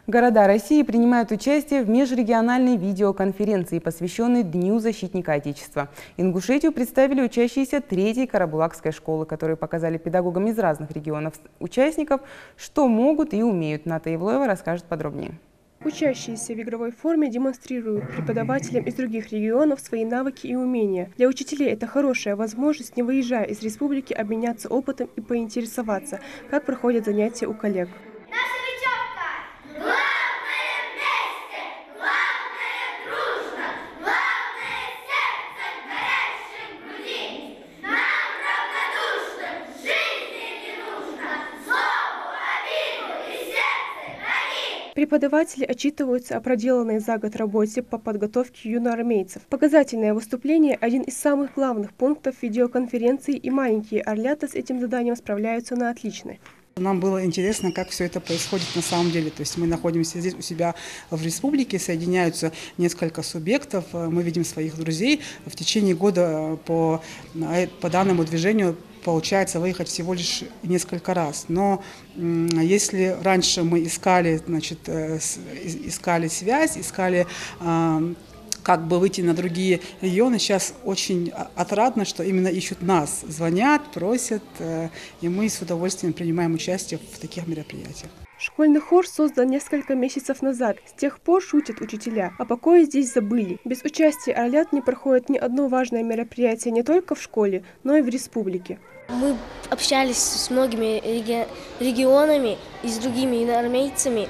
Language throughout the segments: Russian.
Города России принимают участие в межрегиональной видеоконференции, посвященной Дню защитника Отечества. Ингушетию представили учащиеся 3-й Карабулакской школы, которые показали педагогам из разных регионов участников, что могут и умеют. Ната Ивлоева расскажет подробнее. Учащиеся в игровой форме демонстрируют преподавателям из других регионов свои навыки и умения. Для учителей это хорошая возможность, не выезжая из республики, обменяться опытом и поинтересоваться, как проходят занятия у коллег. Преподаватели отчитываются о проделанной за год работе по подготовке юноармейцев. Показательное выступление – один из самых главных пунктов видеоконференции, и маленькие орлята с этим заданием справляются на отлично. Нам было интересно, как все это происходит на самом деле. То есть мы находимся здесь у себя в республике, соединяются несколько субъектов, мы видим своих друзей. В течение года по данному движению получается выехать всего лишь несколько раз. Но если раньше мы искали, искали связь, искали как бы выйти на другие регионы, сейчас очень отрадно, что именно ищут нас, звонят, просят, и мы с удовольствием принимаем участие в таких мероприятиях. Школьный хор создан несколько месяцев назад. С тех пор шутят учителя. О покое здесь забыли. Без участия орлят не проходит ни одно важное мероприятие не только в школе, но и в республике. Мы общались с многими регионами и с другими юноармейцами,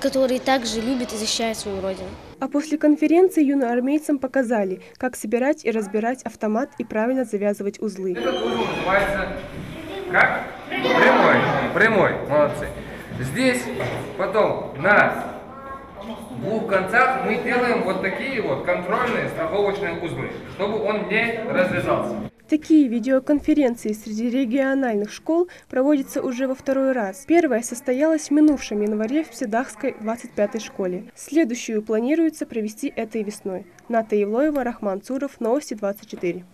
которые также любят и защищают свою родину. А после конференции юноармейцам показали, как собирать и разбирать автомат и правильно завязывать узлы. Этот узел называется как? Прямой. Молодцы. Здесь потом на двух концах мы делаем вот такие вот контрольные страховочные узлы, чтобы он не развязался. Такие видеоконференции среди региональных школ проводятся уже во второй раз. Первая состоялась в минувшем январе в Пседахской 25-й школе. Следующую планируется провести этой весной. Ната Ивлоева, Рахман Цуров, Новости 24.